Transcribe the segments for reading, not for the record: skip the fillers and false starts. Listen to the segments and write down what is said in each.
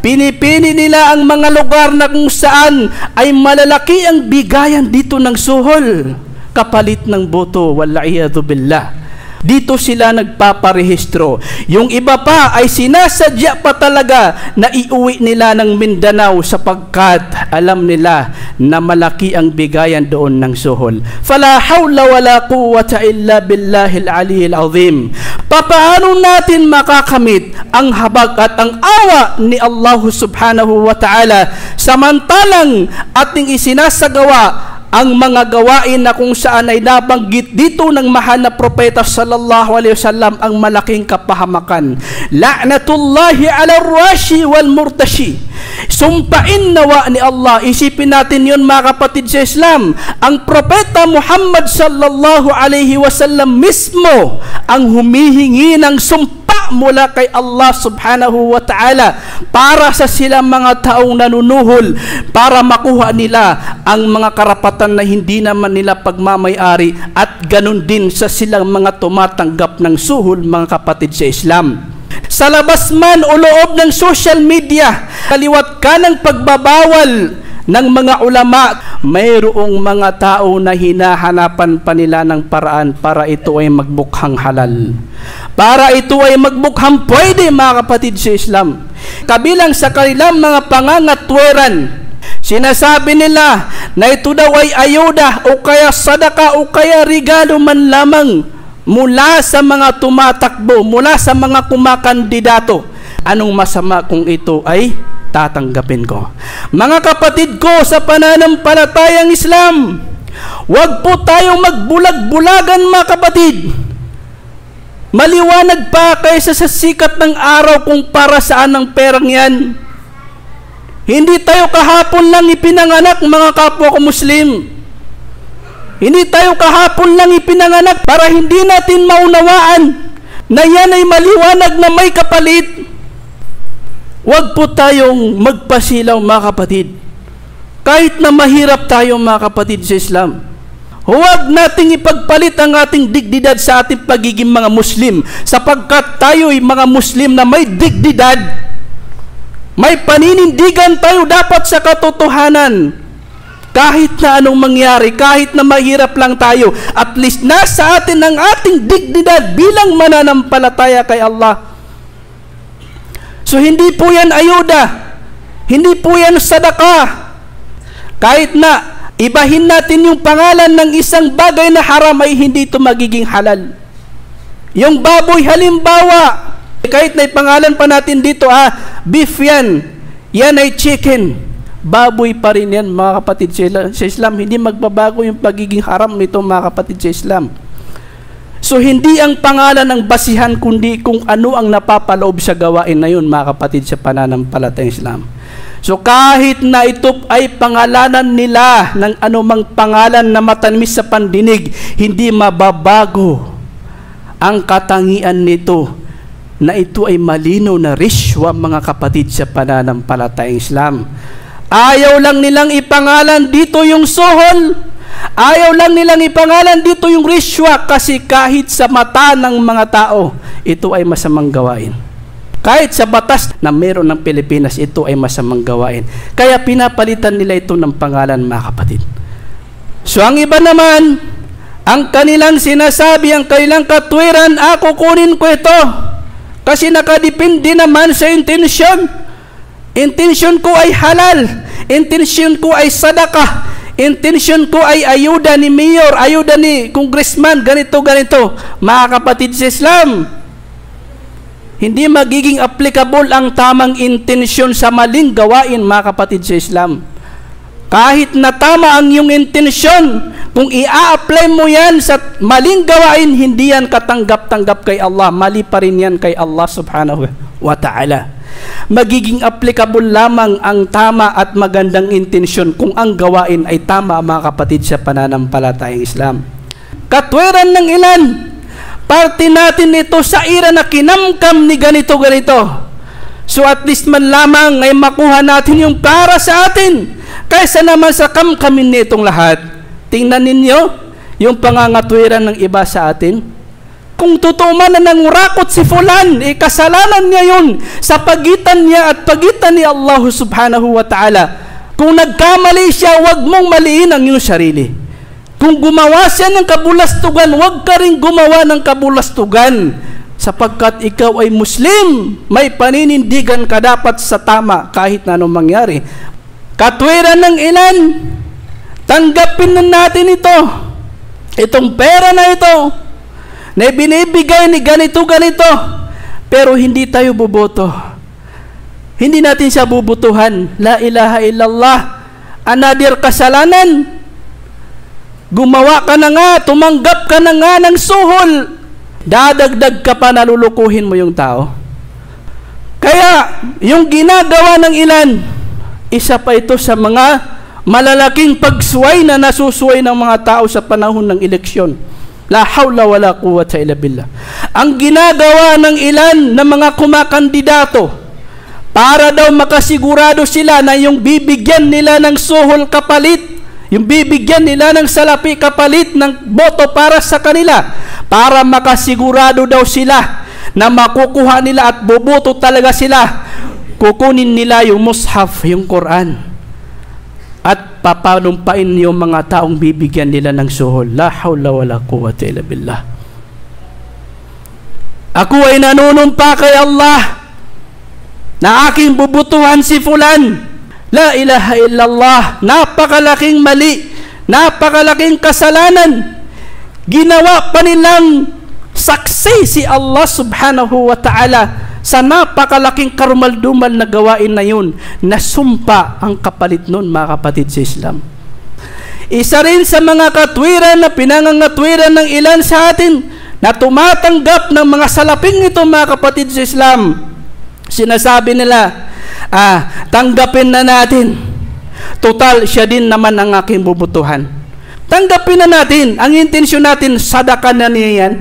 Pinipili nila ang mga lugar na kung saan ay malalaki ang bigayan dito ng suhol, kapalit ng boto, wal'iyadu billah. Dito sila nagpaparehistro. Yung iba pa ay sinasadya pa talaga na iuwi nila ng Mindanao sapagkat alam nila na malaki ang bigayan doon ng suhol. Fala hawla wala quwwata illa billahil aliyyil azim. Papaano natin makakamit ang habag at ang awa ni Allah subhanahu wa ta'ala samantalang ating isinasagawa ang mga gawain na kung saan ay nabanggit dito ng mahal na propeta sallallahu alaihi wasallam ang malaking kapahamakan. La'natullahi ala rashi wal murtashi. Sumpain nawa ni Allah. Isipin natin yun mga kapatid sa Islam. Ang propeta Muhammad sallallahu alaihi wasallam mismo ang humihingi ng sumpa mula kay Allah subhanahu wa ta'ala para sa silang mga taong nanunuhol para makuha nila ang mga karapatan na hindi naman nila pagmamayari at ganun din sa silang mga tumatanggap ng suhol mga kapatid sa Islam. Sa labas man o loob ng social media, kaliwat ka ng pagbabawal ng mga ulama, mayroong mga tao na hinahanapan pa nila ng paraan para ito ay magbukhang halal. Para ito ay magbukhang pwede mga kapatid sa Islam. Kabilang sa kanilang mga pangangatweran, sinasabi nila na ito daw ay ayuda o kaya sadaka o kaya regalo man lamang mula sa mga tumatakbo, mula sa mga kumakandidato. Anong masama kung ito ay tatanggapin ko? Mga kapatid ko sa pananampalatayang Islam, huwag po tayong magbulag-bulagan mga kapatid. Maliwanag pa kaysa sa sikat ng araw kung para saan ang perang yan. Hindi tayo kahapon lang ipinanganak mga kapwa ko Muslim. Hindi tayo kahapon lang ipinanganak para hindi natin maunawaan na yan ay maliwanag na may kapalit. Huwag po tayong magpasilaw mga kapatid. Kahit na mahirap tayo mga kapatid sa Islam, huwag nating ipagpalit ang ating dignidad sa ating pagiging mga Muslim sapagkat tayo ay mga Muslim na may dignidad. May paninindigan tayo dapat sa katotohanan. Kahit na anong mangyari, kahit na mahirap lang tayo, at least nasa atin ang ating dignidad bilang mananampalataya kay Allah. So hindi po yan ayuda, hindi po yan sadaka. Kahit na ibahin natin yung pangalan ng isang bagay na haram ay hindi ito magiging halal. Yung baboy halimbawa, kahit na ipangalan pa natin dito beef yan, yan ay chicken, baboy pa rin yan mga kapatid sa Islam. Hindi magbabago yung pagiging haram nito mga kapatid sa Islam. So hindi ang pangalan ang basihan kundi kung ano ang napapaloob sa gawain na yun mga kapatid sa pananampalatayang Islam. So kahit na ito ay pangalanan nila ng anumang pangalan na matamis sa pandinig, hindi mababago ang katangian nito na ito ay malinaw na rishwa mga kapatid sa pananampalatayang Islam. Ayaw lang nilang ipangalan dito yung suhol. Ayaw lang nilang ipangalan dito yung rishwa kasi kahit sa mata ng mga tao, ito ay masamang gawain. Kahit sa batas na meron ng Pilipinas, ito ay masamang gawain. Kaya pinapalitan nila ito ng pangalan mga kapatid. So ang iba naman, ang kanilang sinasabi, ang kanilang katwiran, kukunin ko ito. Kasi nakadepende naman sa intensyon. Intensyon ko ay halal. Intensyon ko ay sadaka. Intensyon ko ay ayuda ni mayor, ayuda ni congressman, ganito. Mga kapatid sa Islam, hindi magiging applicable ang tamang intensyon sa maling gawain mga kapatid sa Islam. Kahit na tama ang iyong intensyon, kung i-apply mo yan sa maling gawain, hindi yan katanggap-tanggap kay Allah. Mali pa rin yan kay Allah subhanahu wa ta'ala. Magiging applicable lamang ang tama at magandang intensyon kung ang gawain ay tama mga kapatid sa pananampalatayang Islam. Katwiran ng ilan, parte natin ito sa ira na kinamkam ni ganito. So at least man lamang ay makuha natin yung para sa atin kaysa naman sa kamkamin nitong lahat. Tingnan ninyo yung pangangatwiran ng iba sa atin. Kung totoo man na nangurakot si fulan, kasalanan niya yun sa pagitan niya at pagitan ni Allah subhanahu wa ta'ala. Kung nagkamali siya, huwag mong maliin ang iyong sarili. Kung gumawa siya ng kabulastugan, huwag ka rin gumawa ng kabulastugan. Sapagkat ikaw ay Muslim, may paninindigan ka dapat sa tama kahit na anong mangyari. Katwiran ng ilan, tanggapin na natin ito. Itong pera na ito, na binibigay ni ganito, pero hindi tayo buboto. Hindi natin siya bubutuhan. La ilaha illallah. Another kasalanan. Gumawa ka na nga, tumanggap ka na nga ng suhol. Dadagdag ka pa, nalulukuhin mo yung tao. Kaya, yung ginagawa ng ilan, isa pa ito sa mga malalaking pagsuway na nasusuway ng mga tao sa panahon ng eleksyon. La hawla wala quwwata illa billah. Ang ginagawa ng ilan na mga kumakandidato para daw makasigurado sila na yung bibigyan nila ng suhol kapalit, yung bibigyan nila ng salapi kapalit ng boto para sa kanila, para makasigurado daw sila na makukuha nila at boboto talaga sila, kukunin nila yung mushaf, yung Quran, at papanumpain yung mga taong bibigyan nila ng suhol. La hawla wala quwwata illa billah. Ako ay nanunumpa kay Allah na aking bubutuhan si fulan. La ilaha illallah. Napakalaking mali, napakalaking kasalanan. Ginawa pa nilang saksi si Allah subhanahu wa ta'ala sa napakalaking karumal-dumal na gawain na yun, na sumpa ang kapalit nun, mga kapatid sa Islam. Isa rin sa mga katwiran na pinangangatwiran ng ilan sa atin na tumatanggap ng mga salaping ito, mga kapatid sa Islam. Sinasabi nila, tanggapin na natin. Total, siya din naman ang aking bubutuhan. Tanggapin na natin. Ang intensyon natin, sadaka na niya yan.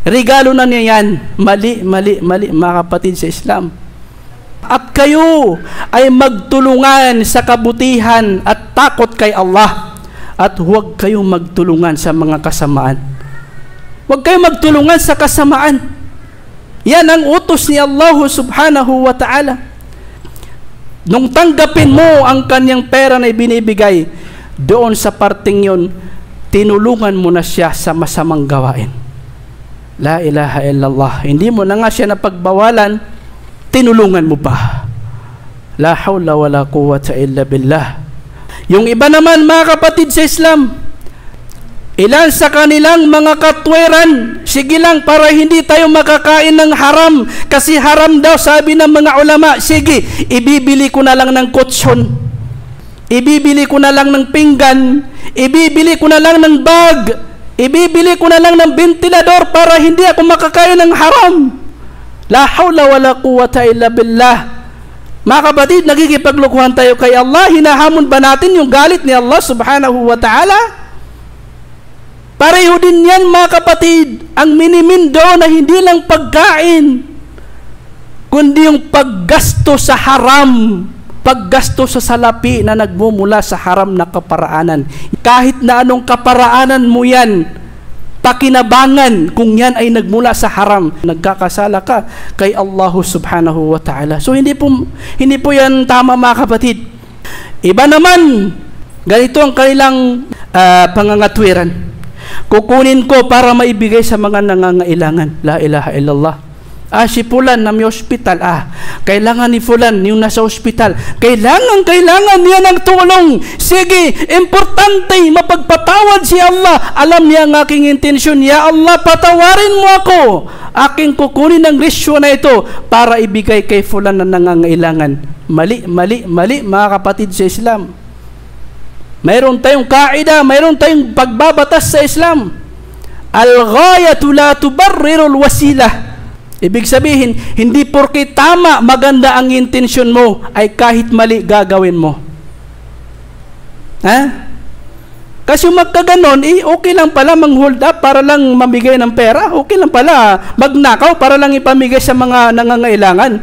Regalo na niya yan. Mali, mga kapatid sa Islam. At kayo ay magtulungan sa kabutihan at takot kay Allah. At huwag kayong magtulungan sa mga kasamaan. Huwag kayong magtulungan sa kasamaan. Yan ang utos ni Allah subhanahu wa ta'ala. Nung tanggapin mo ang kanyang pera na ibinibigay, doon sa parting yun, tinulungan mo na siya sa masamang gawain. La ilaha illallah. Hindi mo na nga siya napagbawalan, tinulungan mo pa. La hawla wala quwwata illa billah. Yung iba naman, mga kapatid sa Islam, ilan sa kanilang mga katwiran, sige lang para hindi tayo makakain ng haram, kasi haram daw sabi ng mga ulama, sige, ibibili ko na lang ng kutsyon, ibibili ko na lang ng pinggan, ibibili ko na lang ng bag, ibibili ko na lang ng ventilador para hindi ako makakain ng haram. La hawla wala quwwata illa billah. Mga kapatid, nagkikipaglukuhan tayo kay Allah. Hinahamon ba natin yung galit ni Allah subhanahu wa ta'ala? Pareho din yan, mga kapatid. Ang minimindo na hindi lang pagkain, kundi yung paggasto sa haram, paggasto sa salapi na nagmumula sa haram na kaparaanan. Kahit na anong kaparaanan mo yan, pakinabangan kung yan ay nagmula sa haram, nagkakasala ka kay Allah subhanahu wa ta'ala. So hindi po yan tama, mga kapatid. Iba naman, ganito ang kanilang pangangatwiran. Kukunin ko para maibigay sa mga nangangailangan. La ilaha illallah. Si Fulan na may ospital, kailangan ni Fulan yung nasa ospital, kailangan niya ng tulong. Sige, importante mapagpatawad si Allah. Alam niya ang aking intensyon. Ya Allah, patawarin mo ako. Aking kukunin ang risyo na ito para ibigay kay Fulan na nangangailangan. Mali, mga kapatid sa Islam. Mayroon tayong kaida, mayroon tayong pagbabatas sa Islam. Al-ghayatu la tubarrirul wasilah. Ibig sabihin, hindi porke tama, maganda ang intensyon mo, ay kahit mali gagawin mo. Kasi magkaganon, okay lang pala mang-hold up para lang mamigay ng pera. Okay lang pala magnakaw para lang ipamigay sa mga nangangailangan.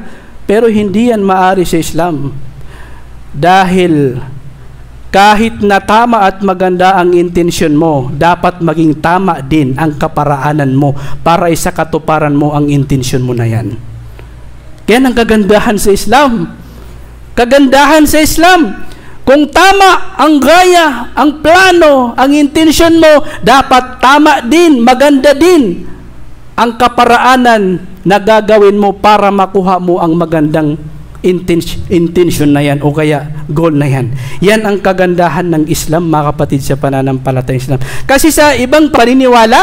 Pero hindi yan maari sa Islam. Dahil kahit na tama at maganda ang intensyon mo, dapat maging tama din ang kaparaanan mo para isa katuparan mo ang intensyon mo na yan. Yan ang kagandahan sa Islam. Kagandahan sa Islam. Kung tama ang gaya, ang plano, ang intensyon mo, dapat tama din, maganda din ang kaparaanan na gagawin mo para makuha mo ang magandang intention na yan o kaya goal na yan. Yan ang kagandahan ng Islam, mga kapatid, sa pananampalatayang Islam. Kasi sa ibang paniniwala,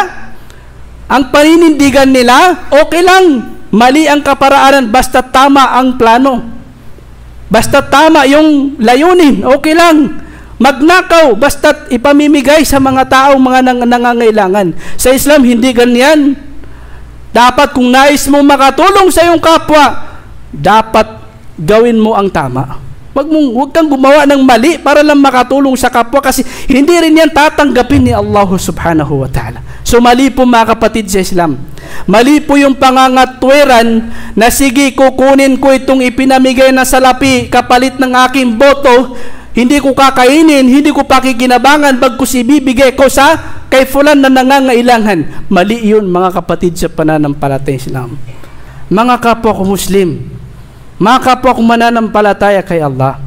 ang paninindigan nila, okay lang, mali ang kaparaanan, basta tama ang plano. Basta tama yung layunin, okay lang. Magnakaw, basta ipamimigay sa mga tao, mga nangangailangan. Sa Islam, hindi ganyan. Dapat kung nais mo makatulong sa iyong kapwa, dapat gawin mo ang tama. Huwag kang gumawa ng mali para lang makatulong sa kapwa, kasi hindi rin yan tatanggapin ni Allah subhanahu wa ta'ala. So mali po, mga kapatid, sa Islam. Mali po yung pangangatwiran na sige, kukunin ko itong ipinamigay na salapi kapalit ng aking boto, hindi ko kakainin, hindi ko pakikinabangan, bagkus ibibigay ko sa kay fulan na nangangailangan. Mali yun, mga kapatid, sa pananampalatayang Islam. Mga kapwa ko Muslim, mga kapwa ko mananampalataya kay Allah,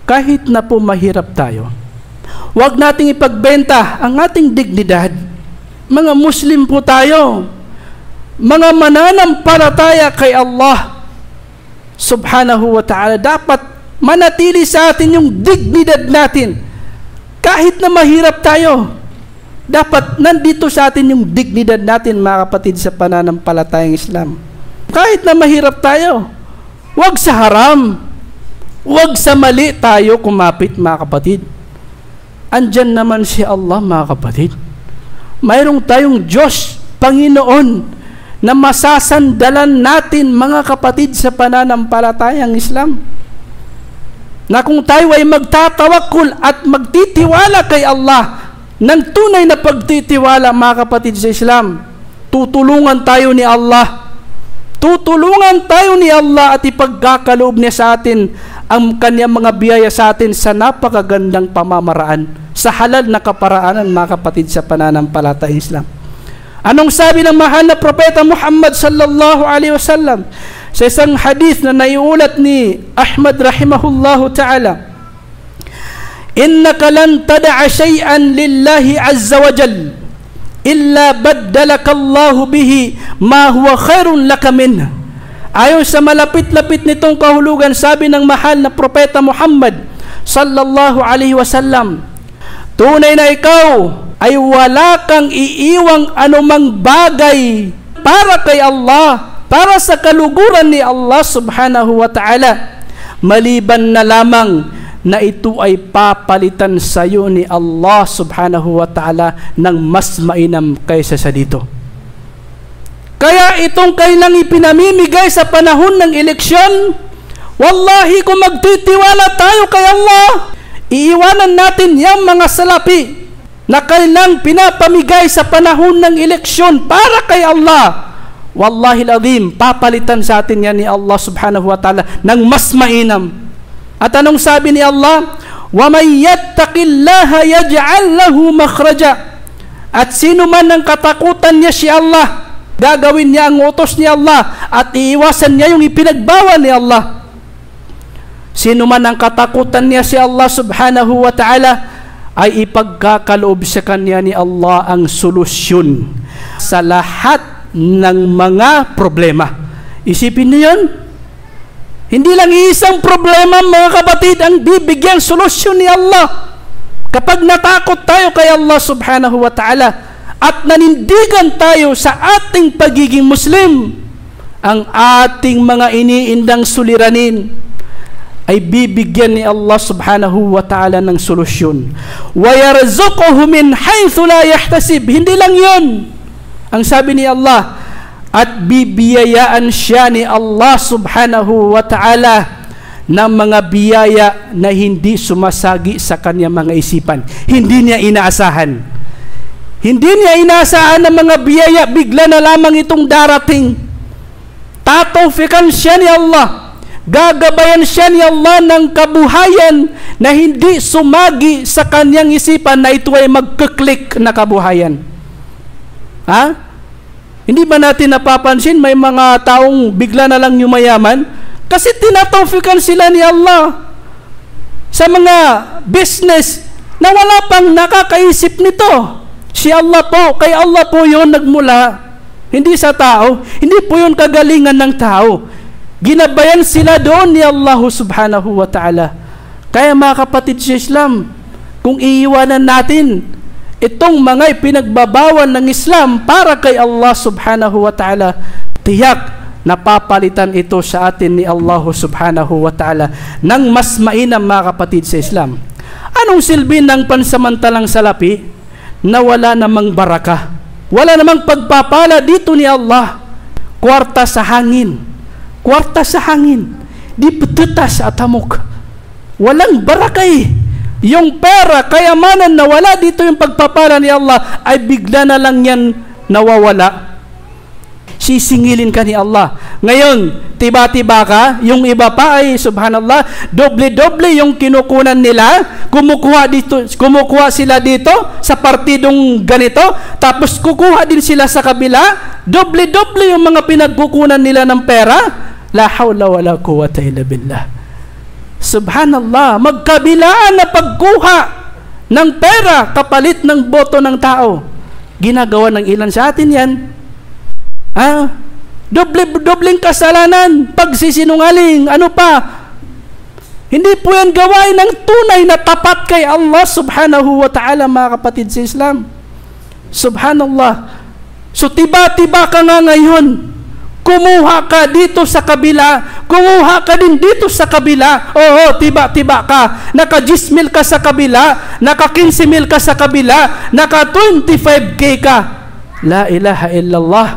kahit na po mahirap tayo, huwag nating ipagbenta ang ating dignidad. Mga Muslim po tayo, mga mananampalataya kay Allah subhanahu wa ta'ala, dapat manatili sa atin yung dignidad natin. Kahit na mahirap tayo, dapat nandito sa atin yung dignidad natin, mga kapatid, sa pananampalatayang Islam. Kahit na mahirap tayo, huwag sa haram, huwag sa mali tayo kumapit, mga kapatid. Andyan naman si Allah, mga kapatid. Mayroong tayong Diyos, Panginoon, na masasandalan natin, mga kapatid, sa pananampalatayang Islam. Na kung tayo ay magtatawakul at magtitiwala kay Allah ng tunay na pagtitiwala, mga kapatid, sa Islam, tutulungan tayo ni Allah. Tutulungan tayo ni Allah at ipagkakaloob niya sa atin ang kanyang mga biyaya sa atin sa napakagandang pamamaraan, sa halal na kaparaanan, mga kapatid, sa pananampalatayang Islam. Anong sabi ng mahal na propeta Muhammad sallallahu alaihi wasallam sa isang hadith na naiulat ni Ahmad rahimahullahu ta'ala? Innaka lan tad'a shay'an lillahi azza wa jalla illa baddalaka Allahu bihi ma huwa khairun laka minhu. Ayon sa malapit-lapit nitong kahulugan, sabi ng mahal na propeta Muhammad sallallahu alaihi wasallam, tunay na ikaw ay wala kang iiwang anumang bagay para kay Allah, para sa kaluguran ni Allah subhanahu wa ta'ala, maliban na lamang na ito ay papalitan sa iyo ni Allah subhanahu wa ta'ala ng mas mainam kaysa sa dito. Kaya itong kailang ipinamimigay sa panahon ng eleksyon, wallahi kung magtitiwala tayo kay Allah, iiwanan natin yung mga salapi na kailang pinapamigay sa panahon ng eleksyon para kay Allah. Wallahi al-azim, papalitan sa atin yan ni Allah subhanahu wa ta'ala ng mas mainam. At anong sabi ni Allah? وَمَنْ يَتَّقِ اللَّهَ يَجْعَلْ لَهُ مَخْرَجًا. At sino man ang katakutan niya si Allah, gagawin niya ang utos ni Allah at iiwasan niya yung ipinagbawal ni Allah. Sino man ang katakutan niya si Allah subhanahu wa ta'ala, ay ipagkakaloob sa kanya ni Allah ang solusyon sa lahat ng mga problema. Isipin niyo yun. Hindi lang isang problema, mga kapatid, ang bibigyan solusyon ni Allah. Kapag natakot tayo kay Allah subhanahu wa ta'ala at nanindigan tayo sa ating pagiging Muslim, ang ating mga iniindang suliranin ay bibigyan ni Allah subhanahu wa ta'ala ng solusyon. وَيَرْزُقُهُ مِنْ حَيْثُ لَا يَحْتَسِبْ. Hindi lang yun. Ang sabi ni Allah, at bibiyayaan siya ni Allah subhanahu wa ta'ala ng mga biyaya na hindi sumasagi sa kanyang mga isipan. Hindi niya inaasahan. Hindi niya inaasahan ng mga biyaya, bigla na lamang itong darating. Tatawfikan siya ni Allah. Gagabayan siya ni Allah ng kabuhayan na hindi sumagi sa kanyang isipan na ito ay magkaklik na kabuhayan. Ha? Hindi ba natin napapansin may mga taong bigla na lang yumayaman? Kasi tinatawfikan sila ni Allah sa mga business na wala pang nakakaisip nito. Si Allah po, kay Allah po yun nagmula. Hindi sa tao. Hindi po yun kagalingan ng tao. Ginabayan sila doon ni Allah subhanahu wa ta'ala. Kaya mga kapatid sa Islam, kung iiwanan natin itong mga ipinagbabawal ng Islam para kay Allah subhanahu wa ta'ala, tiyak napapalitan ito sa atin ni Allah subhanahu wa ta'ala ng mas mainam, mga kapatid sa Islam. Anong silbi ng pansamantalang salapi na wala namang baraka, wala namang pagpapala dito ni Allah? Kwarta sa hangin, kwarta sa hangin, di petetas at hamok. Walang barakay. Yung pera, kayamanan na wala dito yung pagpapala ni Allah, ay bigla na lang yan nawawala. Sisingilin ka ni Allah. Ngayon, tiba-tiba ka, yung iba pa ay, subhanallah, doble-doble yung kinukunan nila, kumukuha sila dito sa partidong ganito, tapos kukuha din sila sa kabila, doble-doble yung mga pinagkukunan nila ng pera. La hawla wala quwwata illa billah. Subhanallah, magkabilaan na pagkuha ng pera kapalit ng boto ng tao. Ginagawa ng ilan sa atin yan. Dobleng kasalanan, pagsisinungaling, ano pa? Hindi po yan gawain ng tunay na tapat kay Allah subhanahu wa ta'ala, mga kapatid sa Islam. Subhanallah. So tiba-tiba ka nga ngayon, kumuha ka dito sa kabila, kumuha ka din dito sa kabila. Oo, tiba-tiba ka. Naka-10 mil ka sa kabila, naka-15 mil ka sa kabila, naka-25K ka. La ilaha illallah.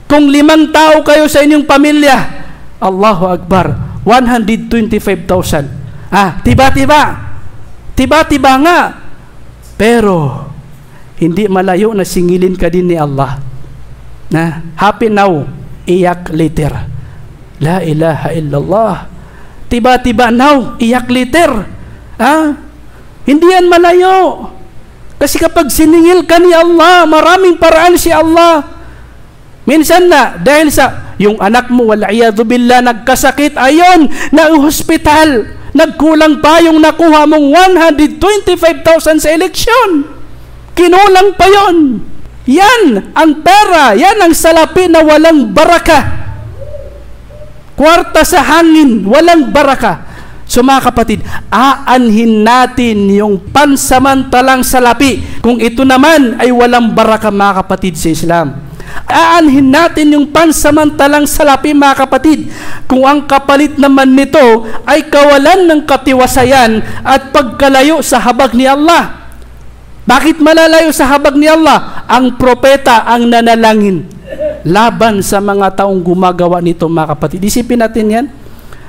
Kung 5 tao kayo sa inyong pamilya, Allahu Akbar, 125,000. Tiba-tiba. Tiba-tiba nga. Pero, hindi malayo na singilin ka din ni Allah. Happy now, iyak later. La ilaha illallah. Tiba-tiba now, iyak later. Hindi yan malayo. Kasi kapag siningil ka ni Allah, maraming paraan si Allah. Minsan na, dahil sa yung anak mo, wal'iyadu billah, nagkasakit, ayon, na hospital, nagkulang pa yung nakuha mong 125,000 sa eleksyon. Kinulang pa yon. Yan ang pera, yan ang salapi na walang baraka. Kwarta sa hangin, walang baraka. So mga kapatid, aanhin natin yung pansamantalang salapi kung ito naman ay walang baraka, mga kapatid sa Islam. Aanhin natin yung pansamantalang salapi, mga kapatid, kung ang kapalit naman nito ay kawalan ng katiwasayan at pagkalayo sa habag ni Allah. Bakit malalayo sa habag ni Allah? Ang propeta ang nanalangin laban sa mga taong gumagawa nito, mga kapatid. Isipin natin yan.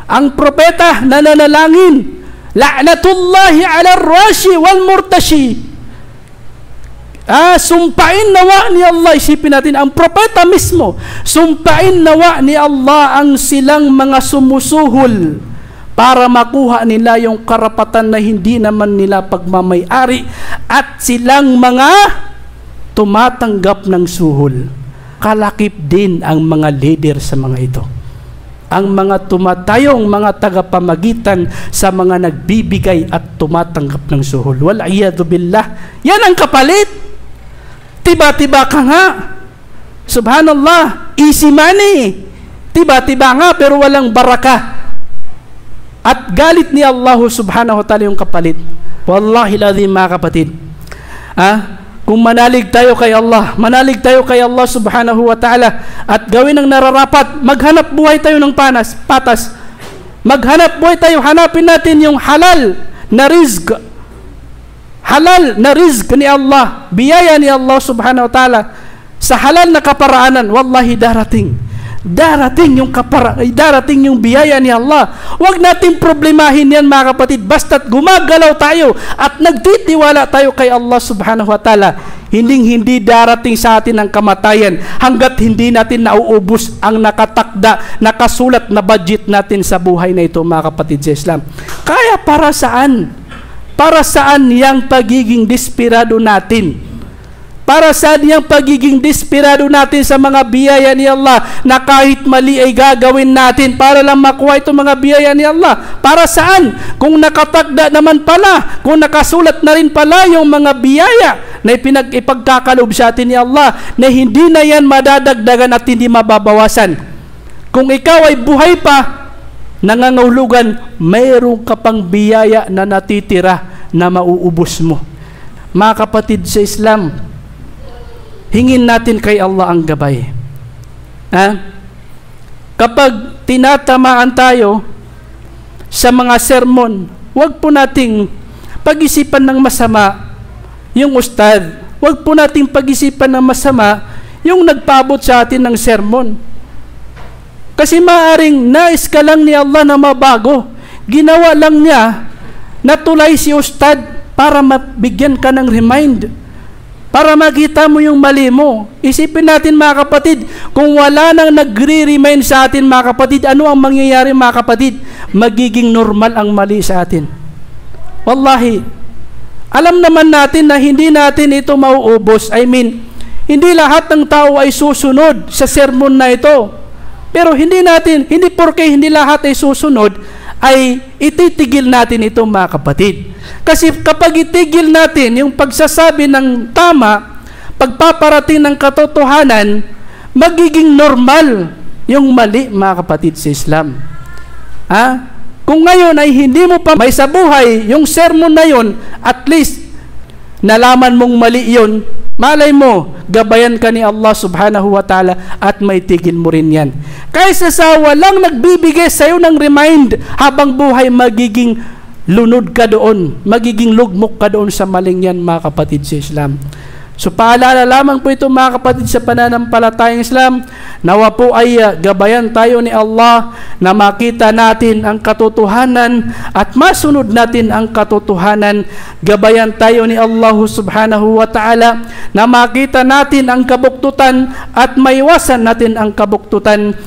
Ang propeta nananalangin, la'natullahi ala rashi wal murtashi. Sumpain nawa ni Allah. Isipin natin, ang propeta mismo, sumpain nawa ni Allah ang silang mga sumusuhol para makuha nila yung karapatan na hindi naman nila pagmamay-ari, at silang mga tumatanggap ng suhol. Kalakip din ang mga leader sa mga ito. Ang mga tumatayong mga tagapamagitan sa mga nagbibigay at tumatanggap ng suhol. Wal'iyadu billah. Yan ang kapalit. Tiba-tiba ka nga. Subhanallah. Easy money. Tiba-tiba nga pero walang baraka. At galit ni Allah subhanahu wa ta'ala yung kapalit. Wallahi lazim, mga kapatid. Kung manalig tayo kay Allah, manalig tayo kay Allah subhanahu wa ta'ala, at gawin ang nararapat, maghanap buhay tayo ng patas. Maghanap buhay tayo, hanapin natin yung halal na rizq. Halal na rizq ni Allah, biyaya ni Allah subhanahu wa ta'ala, sa halal na kaparaanan. Wallahi darating. Darating yung biyaya ni Allah. Huwag natin problemahin yan mga kapatid. Basta't gumagalaw tayo at nagtitiwala tayo kay Allah subhanahu wa ta'ala, hindi darating sa atin ang kamatayan hanggat hindi natin nauubos ang nakatakda, nakasulat na budget natin sa buhay na ito mga kapatid sa Islam. Kaya para saan? Para saan yang pagiging desperado natin? Para saan yung pagiging desperado natin sa mga biyaya ni Allah na kahit mali ay gagawin natin para lang makuha itong mga biyaya ni Allah? Para saan? Kung nakatakda naman pala, kung nakasulat na rin pala yung mga biyaya na ipagkakalob sa atin ni Allah, na hindi na yan madadagdagan at hindi mababawasan. Kung ikaw ay buhay pa, nangangahulugan, mayroon ka pang biyaya na natitira na mauubos mo. Mga kapatid sa Islam, hingin natin kay Allah ang gabay. Kapag tinatamaan tayo sa mga sermon, huwag po nating pag-isipan ng masama yung ustad. Huwag po nating pag-isipan ng masama yung nagpaabot sa atin ng sermon. Kasi maaring nais ka lang ni Allah na mabago. Ginawa lang niya na tulay si ustad para mabigyan ka ng remind, para makita mo yung mali mo. Isipin natin mga kapatid, kung wala nang nagre-remind sa atin mga kapatid, ano ang mangyayari mga kapatid? Magiging normal ang mali sa atin. Wallahi, alam naman natin na hindi natin ito mauubos. I mean, hindi lahat ng tao ay susunod sa sermon na ito. Pero hindi porke hindi lahat ay susunod, ay ititigil natin ito mga kapatid. Kasi kapag itigil natin yung pagsasabi ng tama, pagpaparating ng katotohanan, magiging normal yung mali mga kapatid sa Islam. Kung ngayon ay hindi mo pa may sa buhay yung sermon na yon, at least nalaman mong mali yon, malay mo, gabayan ka ni Allah subhanahu wa ta'ala at may tigil mo rin yan. Kaysa sa walang nagbibigay sa'yo ng remind habang buhay, magiging lunod ka doon, magiging lugmok ka doon sa maling yan mga kapatid sa Islam. So paalala lamang po ito mga kapatid sa pananampalatayang Islam, nawa po ay gabayan tayo ni Allah na makita natin ang katotohanan at masunod natin ang katotohanan. Gabayan tayo ni Allah subhanahu wa ta'ala na makita natin ang kabuktutan at maiwasan natin ang kabuktutan.